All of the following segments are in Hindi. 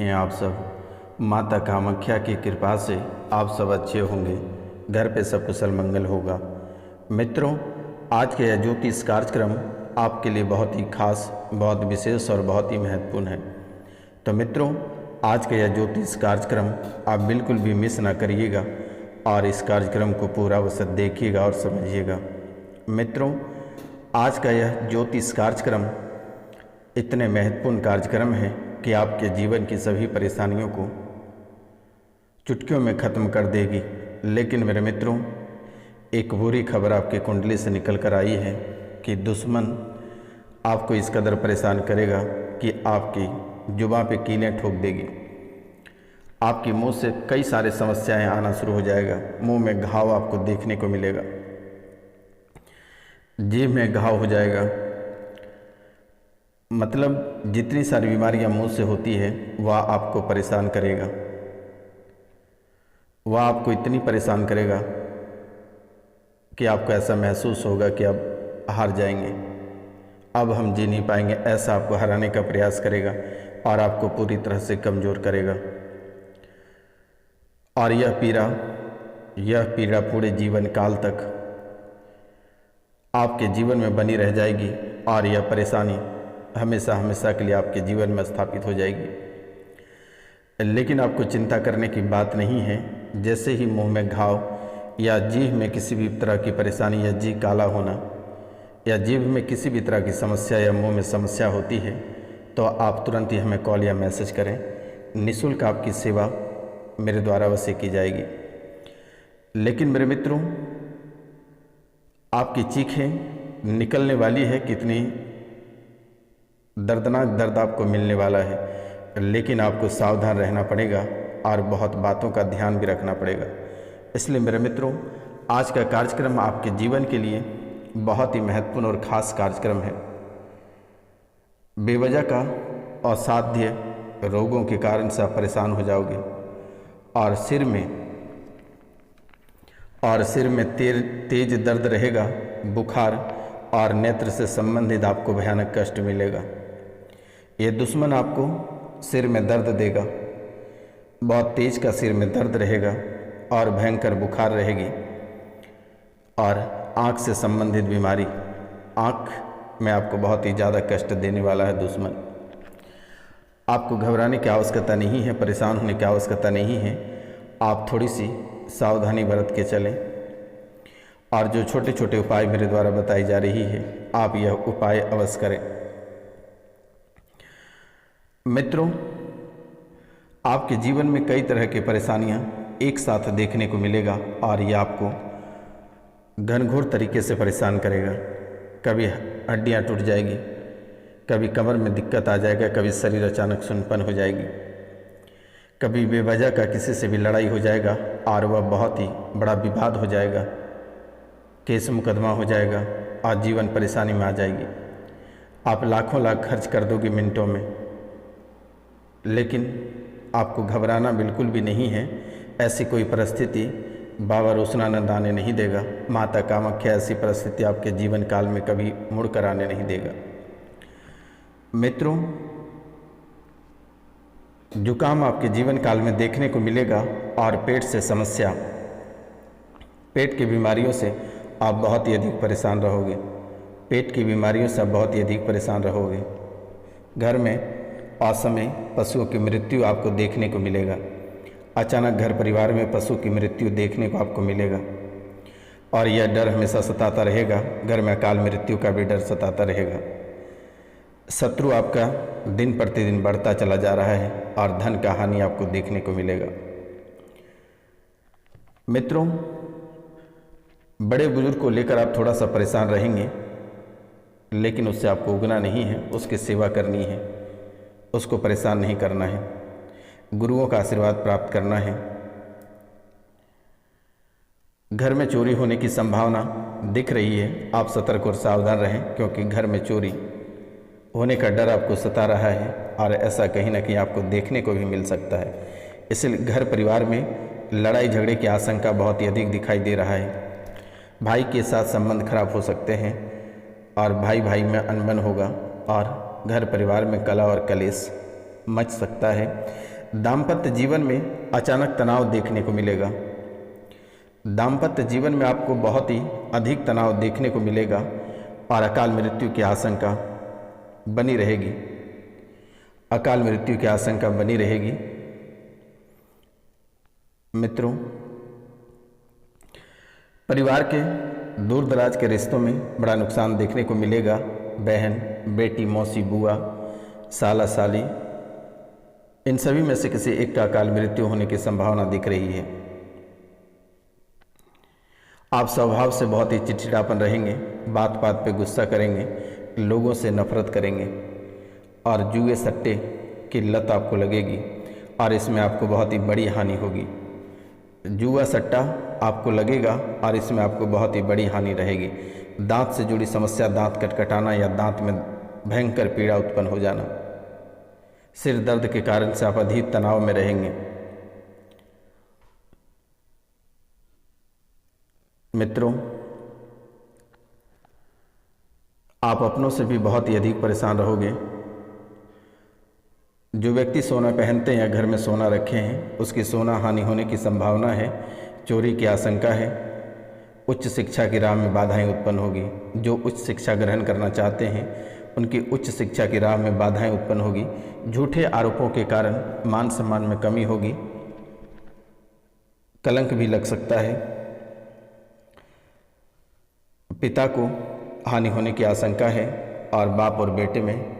हैं आप सब? माता कामाख्या की कृपा से आप सब अच्छे होंगे, घर पे सब कुशल मंगल होगा। मित्रों, आज का यह ज्योतिष कार्यक्रम आपके लिए बहुत ही खास, बहुत विशेष और बहुत ही महत्वपूर्ण है। तो मित्रों, आज का यह ज्योतिष कार्यक्रम आप बिल्कुल भी मिस ना करिएगा और इस कार्यक्रम को पूरा अवश्य देखिएगा और समझिएगा। मित्रों, आज का यह ज्योतिष कार्यक्रम इतने महत्वपूर्ण कार्यक्रम है कि आपके जीवन की सभी परेशानियों को चुटकियों में ख़त्म कर देगी। लेकिन मेरे मित्रों, एक बुरी खबर आपकी कुंडली से निकल कर आई है कि दुश्मन आपको इस कदर परेशान करेगा कि आपकी जुबान पे कीलें ठोक देगी। आपके मुंह से कई सारे समस्याएं आना शुरू हो जाएगा। मुंह में घाव आपको देखने को मिलेगा, जीभ में घाव हो जाएगा। मतलब जितनी सारी बीमारियां मुंह से होती है वह आपको परेशान करेगा, वह आपको इतनी परेशान करेगा कि आपको ऐसा महसूस होगा कि अब हार जाएंगे, अब हम जी नहीं पाएंगे। ऐसा आपको हराने का प्रयास करेगा और आपको पूरी तरह से कमज़ोर करेगा। और यह पीड़ा पूरे जीवन काल तक आपके जीवन में बनी रह जाएगी और यह परेशानी हमेशा हमेशा के लिए आपके जीवन में स्थापित हो जाएगी। लेकिन आपको चिंता करने की बात नहीं है। जैसे ही मुंह में घाव या जीभ में किसी भी तरह की परेशानी या जी काला होना या जीभ में किसी भी तरह की समस्या या मुंह में समस्या होती है तो आप तुरंत ही हमें कॉल या मैसेज करें। निःशुल्क आपकी सेवा मेरे द्वारा अवश्य की जाएगी। लेकिन मेरे मित्रों, आपकी चीखें निकलने वाली है, कितनी दर्दनाक दर्द आपको मिलने वाला है। लेकिन आपको सावधान रहना पड़ेगा और बहुत बातों का ध्यान भी रखना पड़ेगा। इसलिए मेरे मित्रों, आज का कार्यक्रम आपके जीवन के लिए बहुत ही महत्वपूर्ण और ख़ास कार्यक्रम है। बेवजह का असाध्य रोगों के कारण से आप परेशान हो जाओगे और सिर में तेज दर्द रहेगा, बुखार और नेत्र से संबंधित आपको भयानक कष्ट मिलेगा। ये दुश्मन आपको सिर में दर्द देगा, बहुत तेज का सिर में दर्द रहेगा और भयंकर बुखार रहेगी। और आँख से संबंधित बीमारी, आँख में आपको बहुत ही ज़्यादा कष्ट देने वाला है दुश्मन। आपको घबराने की आवश्यकता नहीं है, परेशान होने की आवश्यकता नहीं है। आप थोड़ी सी सावधानी बरत के चलें और जो छोटे छोटे उपाय मेरे द्वारा बताई जा रही है आप यह उपाय अवश्य करें। मित्रों, आपके जीवन में कई तरह की परेशानियां एक साथ देखने को मिलेगा और यह आपको घनघोर तरीके से परेशान करेगा। कभी हड्डियां टूट जाएगी, कभी कमर में दिक्कत आ जाएगा, कभी शरीर अचानक सुनपन हो जाएगी, कभी बेवजह का किसी से भी लड़ाई हो जाएगा और वह बहुत ही बड़ा विवाद हो जाएगा, केस मुकदमा हो जाएगा और जीवन परेशानी में आ जाएगी। आप लाखों लाख खर्च कर दोगे मिनटों में, लेकिन आपको घबराना बिल्कुल भी नहीं है। ऐसी कोई परिस्थिति बाबा रोशनानंद आने नहीं देगा। माता कामाख्या ऐसी परिस्थिति आपके जीवन काल में कभी मुड़ कर आने नहीं देगा। मित्रों, जुकाम आपके जीवन काल में देखने को मिलेगा और पेट से समस्या, पेट की बीमारियों से आप बहुत ही अधिक परेशान रहोगे। पेट की बीमारियों से आप बहुत ही अधिक परेशान रहोगे। घर में असमय पशुओं की मृत्यु आपको देखने को मिलेगा। अचानक घर परिवार में पशु की मृत्यु देखने को आपको मिलेगा और यह डर हमेशा सताता रहेगा। घर में अकाल मृत्यु का भी डर सताता रहेगा। शत्रु आपका दिन प्रतिदिन बढ़ता चला जा रहा है और धन का हानि आपको देखने को मिलेगा। मित्रों, बड़े बुजुर्ग को लेकर आप थोड़ा सा परेशान रहेंगे, लेकिन उससे आपको उगना नहीं है, उसकी सेवा करनी है, उसको परेशान नहीं करना है, गुरुओं का आशीर्वाद प्राप्त करना है। घर में चोरी होने की संभावना दिख रही है, आप सतर्क और सावधान रहें, क्योंकि घर में चोरी होने का डर आपको सता रहा है और ऐसा कहीं ना कहीं आपको देखने को भी मिल सकता है। इसलिए घर परिवार में लड़ाई झगड़े की आशंका बहुत ही अधिक दिखाई दे रहा है। भाई के साथ संबंध खराब हो सकते हैं और भाई भाई में अनबन होगा और घर परिवार में कलह और कलेश मच सकता है। दाम्पत्य जीवन में अचानक तनाव देखने को मिलेगा। दाम्पत्य जीवन में आपको बहुत ही अधिक तनाव देखने को मिलेगा और अकाल मृत्यु की आशंका बनी रहेगी। अकाल मृत्यु की आशंका बनी रहेगी। मित्रों, परिवार के दूर दराज के रिश्तों में बड़ा नुकसान देखने को मिलेगा। बहन, बेटी, मौसी, बुआ, साला, साली, इन सभी में से किसी एक का अकाल मृत्यु होने की संभावना दिख रही है। आप स्वभाव से बहुत ही चिड़चिड़ापन रहेंगे, बात बात पे गुस्सा करेंगे, लोगों से नफरत करेंगे और जुए सट्टे की लत आपको लगेगी और इसमें आपको बहुत ही बड़ी हानि होगी। जुआ सट्टा आपको लगेगा और इसमें आपको बहुत ही बड़ी हानि रहेगी। दांत से जुड़ी समस्या, दांत कटकटाना या दांत में भयंकर पीड़ा उत्पन्न हो जाना, सिर दर्द के कारण से आप अधिक तनाव में रहेंगे। मित्रों, आप अपनों से भी बहुत ही अधिक परेशान रहोगे। जो व्यक्ति सोना पहनते हैं या घर में सोना रखे हैं, उसकी सोना हानि होने की संभावना है, चोरी की आशंका है। उच्च शिक्षा की राह में बाधाएं उत्पन्न होगी। जो उच्च शिक्षा ग्रहण करना चाहते हैं, उनकी उच्च शिक्षा की राह में बाधाएं उत्पन्न होगी। झूठे आरोपों के कारण मान सम्मान में कमी होगी, कलंक भी लग सकता है। पिता को हानि होने की आशंका है और बाप और बेटे में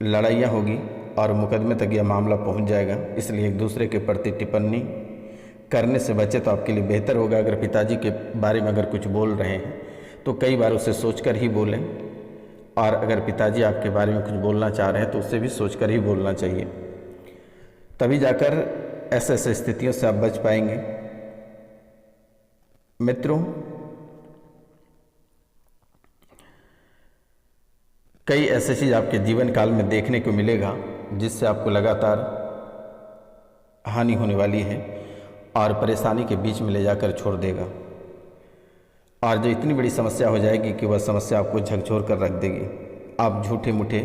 लड़ाइयाँ होगी और मुकदमे तक यह मामला पहुंच जाएगा। इसलिए एक दूसरे के प्रति टिप्पणी करने से बचे तो आपके लिए बेहतर होगा। अगर पिताजी के बारे में अगर कुछ बोल रहे हैं तो कई बार उसे सोचकर ही बोलें, और अगर पिताजी आपके बारे में कुछ बोलना चाह रहे हैं तो उससे भी सोचकर ही बोलना चाहिए, तभी जाकर ऐसे ऐसे स्थितियों से आप बच पाएंगे। मित्रों, कई ऐसे चीज़ आपके जीवन काल में देखने को मिलेगा जिससे आपको लगातार हानि होने वाली है और परेशानी के बीच में ले जाकर छोड़ देगा, और जो इतनी बड़ी समस्या हो जाएगी कि वह समस्या आपको झकझोर कर रख देगी। आप झूठे मूठे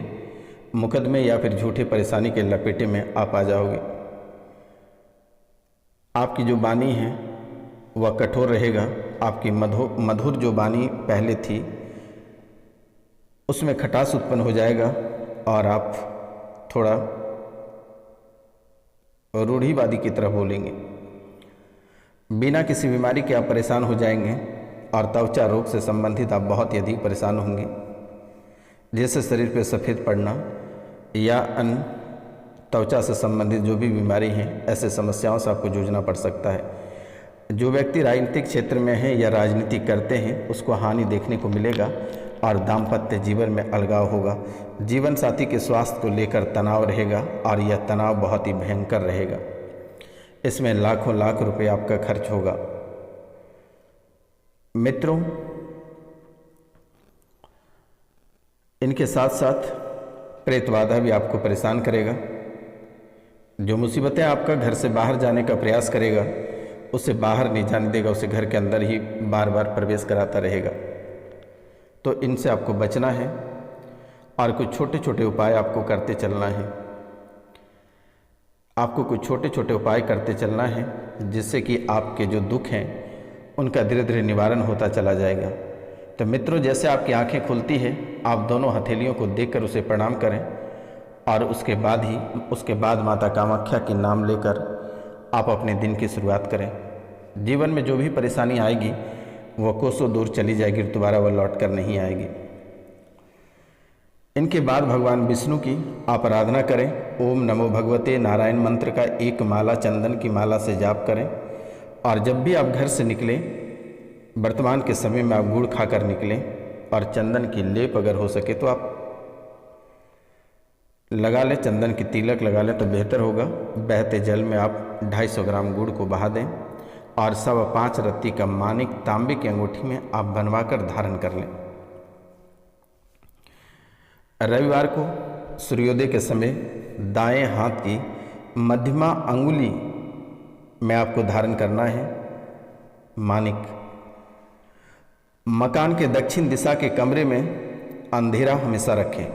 मुकदमे या फिर झूठे परेशानी के लपेटे में आप आ जाओगे। आपकी जो वाणी है वह कठोर रहेगा। आपकी मधुर जो वाणी पहले थी उसमें खटास उत्पन्न हो जाएगा और आप थोड़ा रूढ़िवादी की तरह बोलेंगे। बिना किसी बीमारी के आप परेशान हो जाएंगे और त्वचा रोग से संबंधित आप बहुत ही अधिक परेशान होंगे, जैसे शरीर पर सफ़ेद पड़ना या अन्य त्वचा से संबंधित जो भी बीमारी है, ऐसे समस्याओं से आपको जूझना पड़ सकता है। जो व्यक्ति राजनीतिक क्षेत्र में है या राजनीति करते हैं उसको हानि देखने को मिलेगा और दाम्पत्य जीवन में अलगाव होगा। जीवन साथी के स्वास्थ्य को लेकर तनाव रहेगा और यह तनाव बहुत ही भयंकर रहेगा। इसमें लाखों लाख रुपए आपका खर्च होगा। मित्रों, इनके साथ साथ प्रेत बाधा भी आपको परेशान करेगा। जो मुसीबतें आपका घर से बाहर जाने का प्रयास करेगा उसे बाहर नहीं जाने देगा, उसे घर के अंदर ही बार बार प्रवेश कराता रहेगा। तो इनसे आपको बचना है और कुछ छोटे छोटे उपाय आपको करते चलना है। आपको कुछ छोटे छोटे उपाय करते चलना है जिससे कि आपके जो दुख हैं उनका धीरे धीरे निवारण होता चला जाएगा। तो मित्रों, जैसे आपकी आंखें खुलती है आप दोनों हथेलियों को देखकर उसे प्रणाम करें और उसके बाद माता कामाख्या के नाम लेकर आप अपने दिन की शुरुआत करें। जीवन में जो भी परेशानी आएगी वह कोसों दूर चली जाएगी, दोबारा वह लौट कर नहीं आएगी। इनके बाद भगवान विष्णु की आप आराधना करें। ओम नमो भगवते नारायण मंत्र का एक माला चंदन की माला से जाप करें, और जब भी आप घर से निकलें, वर्तमान के समय में आप गुड़ खाकर निकलें और चंदन की लेप अगर हो सके तो आप लगा लें, चंदन की तिलक लगा लें तो बेहतर होगा। बहते जल में आप 250 ग्राम गुड़ को बहा दें और 5.25 रत्ती का मानिक तांबे की अंगूठी में आप बनवाकर धारण कर लें। रविवार को सूर्योदय के समय दाएं हाथ की मध्यमा अंगुली में आपको धारण करना है मानिक। मकान के दक्षिण दिशा के कमरे में अंधेरा हमेशा रखें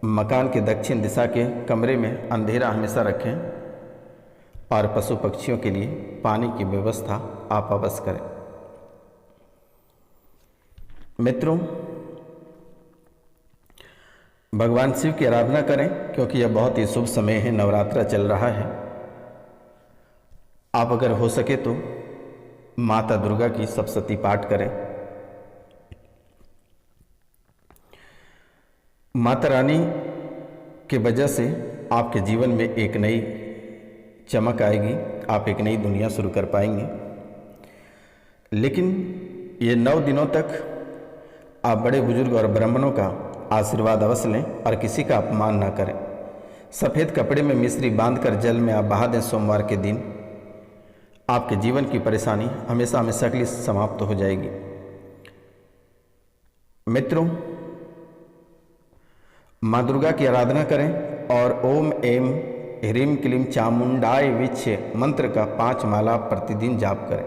मकान के दक्षिण दिशा के कमरे में अंधेरा हमेशा रखें और पशु पक्षियों के लिए पानी की व्यवस्था आप अवश्य करें। मित्रों, भगवान शिव की आराधना करें क्योंकि यह बहुत ही शुभ समय है, नवरात्रा चल रहा है। आप अगर हो सके तो माता दुर्गा की सप्तशती पाठ करें। माता रानी के वजह से आपके जीवन में एक नई चमक आएगी, आप एक नई दुनिया शुरू कर पाएंगे। लेकिन ये 9 दिनों तक आप बड़े बुजुर्ग और ब्राह्मणों का आशीर्वाद अवश्य लें और किसी का अपमान ना करें। सफ़ेद कपड़े में मिश्री बांधकर जल में आप बहा दें सोमवार के दिन, आपके जीवन की परेशानी हमेशा हमेशा के लिए समाप्त हो जाएगी। मित्रों, माँ दुर्गा की आराधना करें और ओम एम ह्रीम क्लीम चामुंडाय विच्छ मंत्र का 5 माला प्रतिदिन जाप करें।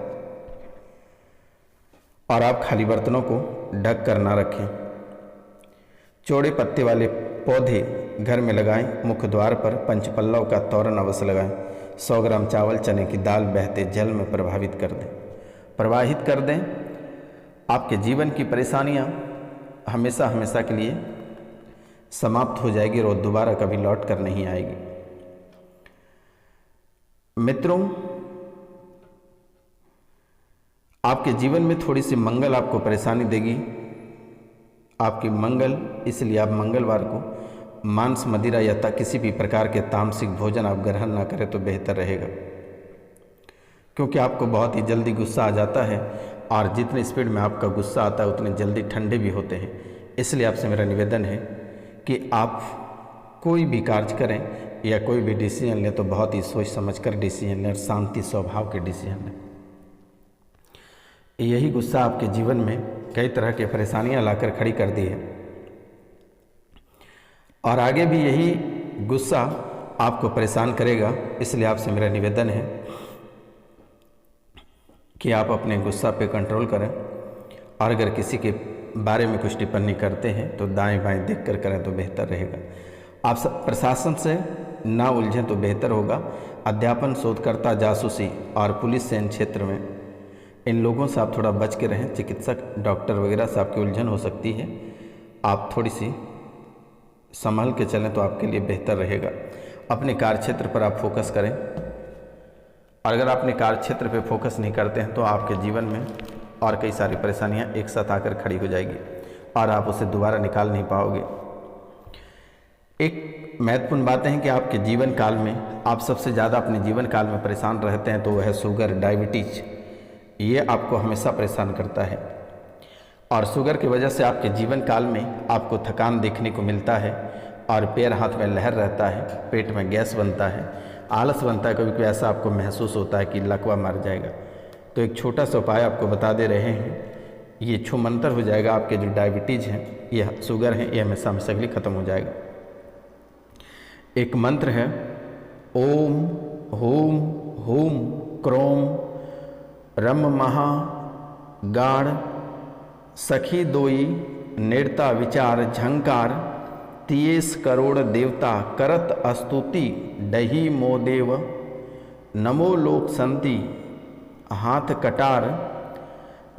और आप खाली बर्तनों को ढक कर ना रखें। चौड़े पत्ते वाले पौधे घर में लगाएं। मुख्य द्वार पर पंचपल्लव का तोरण अवश्य लगाएं। 100 ग्राम चावल चने की दाल बहते जल में प्रवाहित कर दें। आपके जीवन की परेशानियां हमेशा हमेशा के लिए समाप्त हो जाएगी और दोबारा कभी लौट कर नहीं आएगी। मित्रों, आपके जीवन में थोड़ी सी मंगल आपको परेशानी देगी। आपकी मंगल, इसलिए आप मंगलवार को मांस मदिरा या किसी भी प्रकार के तामसिक भोजन आप ग्रहण ना करें तो बेहतर रहेगा, क्योंकि आपको बहुत ही जल्दी गुस्सा आ जाता है और जितने स्पीड में आपका गुस्सा आता है उतने जल्दी ठंडे भी होते हैं। इसलिए आपसे मेरा निवेदन है कि आप कोई भी कार्य करें या कोई भी डिसीजन लें तो बहुत ही सोच समझ कर डिसीजन लें और शांति स्वभाव के डिसीजन लें। यही गुस्सा आपके जीवन में कई तरह की परेशानियां लाकर खड़ी कर दी है और आगे भी यही गुस्सा आपको परेशान करेगा। इसलिए आपसे मेरा निवेदन है कि आप अपने गुस्सा पे कंट्रोल करें और अगर किसी के बारे में कुछ टिप्पणी करते हैं तो दाएं बाएं देख कर करें तो बेहतर रहेगा। आप प्रशासन से ना उलझें तो बेहतर होगा। अध्यापन, शोधकर्ता, जासूसी और पुलिस सैन्य क्षेत्र में इन लोगों से आप थोड़ा बच के रहें। चिकित्सक, डॉक्टर वगैरह से आपकी उलझन हो सकती है। आप थोड़ी सी संभल के चलें तो आपके लिए बेहतर रहेगा। अपने कार्यक्षेत्र पर आप फोकस करें और अगर अपने कार्यक्षेत्र पर फोकस नहीं करते हैं तो आपके जीवन में और कई सारी परेशानियां एक साथ आकर खड़ी हो जाएगी और आप उसे दोबारा निकाल नहीं पाओगे। एक महत्वपूर्ण बात है कि आपके जीवन काल में आप सबसे ज़्यादा अपने जीवन काल में परेशान रहते हैं तो वह है शुगर, डायबिटीज। ये आपको हमेशा परेशान करता है और शुगर की वजह से आपके जीवन काल में आपको थकान देखने को मिलता है और पैर हाथ में लहर रहता है, पेट में गैस बनता है, आलस बनता है। कभी कभी ऐसा आपको महसूस होता है कि लकवा मार जाएगा। तो एक छोटा सा उपाय आपको बता दे रहे हैं, ये छू मंत्र हो जाएगा। आपके जो डायबिटीज़ हैं, यह शुगर है, ये हमेशा हमेशा के लिए ख़त्म हो जाएगा। एक मंत्र है, ओम होम होम क्रोम रम महा गाढ़ सखी दोई निर्ता विचार झंकार तियेस करोड़ देवता करत स्तुति डही मोदेव नमो लोक संति हाथ कटार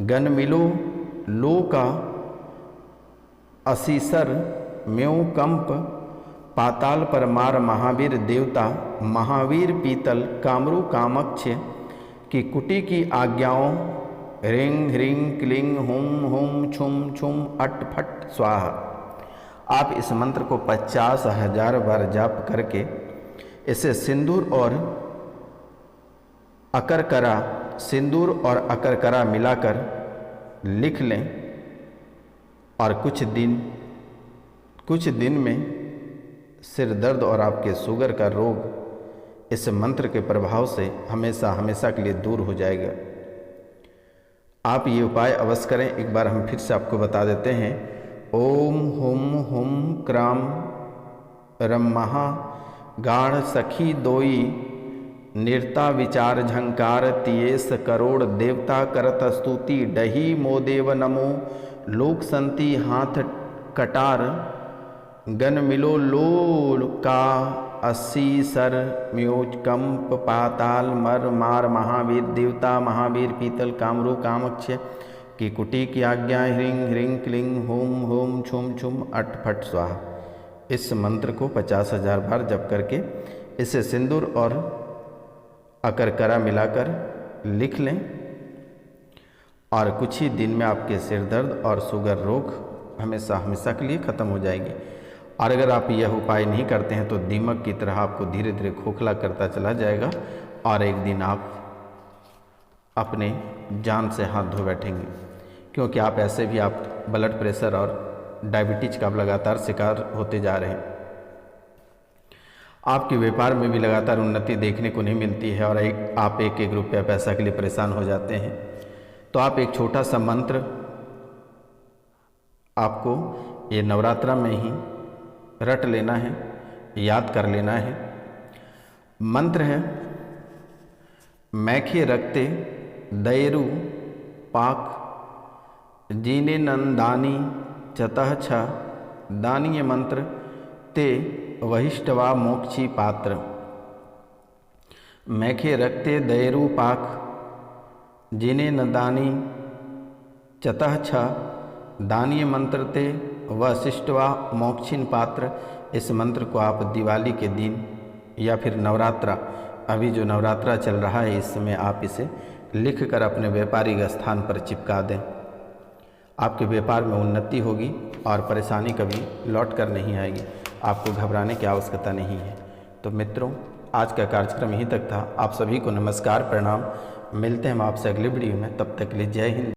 गन मिलो लोका असीसर म्यों कंप पाताल पर मार महावीर देवता महावीर पीतल कामरू कामक्ष की कुटी की आज्ञाओं ह्रीं ह्रीं क्लीं हुम हुम छुम छुम अट फट स्वाहा। आप इस मंत्र को 50,000 बार जाप करके इसे सिंदूर और अकरकरा मिलाकर लिख लें और कुछ दिन में सिर दर्द और आपके शुगर का रोग इस मंत्र के प्रभाव से हमेशा हमेशा के लिए दूर हो जाएगा। आप ये उपाय अवश्य करें। एक बार हम फिर से आपको बता देते हैं, ओम हुम हुम क्राम रम महा गाढ़ सखी दोई निर्ता विचार झंकार तियेस करोड़ देवता करत स्तुति डही मोदेव नमो लोक संति हाथ कटार गन मिलो लोल का 80 सर म्योज कंप पाताल मर मार महावीर देवता महावीर पीतल कामरू कामक्ष की कुटी की आज्ञा ह्रीं ह्रीं क्लीं होम होम छुम छुम अट फट स्वाहा। इस मंत्र को 50,000 बार जप करके इसे सिंदूर और अकरकरा मिलाकर लिख लें और कुछ ही दिन में आपके सिर दर्द और शुगर रोग हमेशा हमेशा के लिए ख़त्म हो जाएगी। और अगर आप यह उपाय नहीं करते हैं तो दीमक की तरह आपको धीरे धीरे खोखला करता चला जाएगा और एक दिन आप अपने जान से हाथ धो बैठेंगे, क्योंकि आप ऐसे भी आप ब्लड प्रेशर और डायबिटीज का लगातार शिकार होते जा रहे हैं। आपके व्यापार में भी लगातार उन्नति देखने को नहीं मिलती है और आप एक एक रुपया पैसा के लिए परेशान हो जाते हैं। तो आप एक छोटा सा मंत्र आपको ये नवरात्रा में ही रट लेना है, याद कर लेना है। मंत्र है मैखे रखते दैरु पाक जीने नंदानी चतः छ दानीय मंत्र ते वहिष्ठवा मोक्षी पात्र। मैखे रखते दैरु पाक जिने नंदानी चतः छ दानीय मंत्र ते वशिष्ठवा मोक्षिन पात्र। इस मंत्र को आप दिवाली के दिन या फिर नवरात्रा, अभी जो नवरात्रा चल रहा है इस समय आप इसे लिख कर अपने व्यापारिक स्थान पर चिपका दें। आपके व्यापार में उन्नति होगी और परेशानी कभी लौट कर नहीं आएगी। आपको घबराने की आवश्यकता नहीं है। तो मित्रों, आज का कार्यक्रम यहीं तक था। आप सभी को नमस्कार, प्रणाम। मिलते हैं हम आपसे अगली वीडियो में। तब तक के लिए जय हिंद।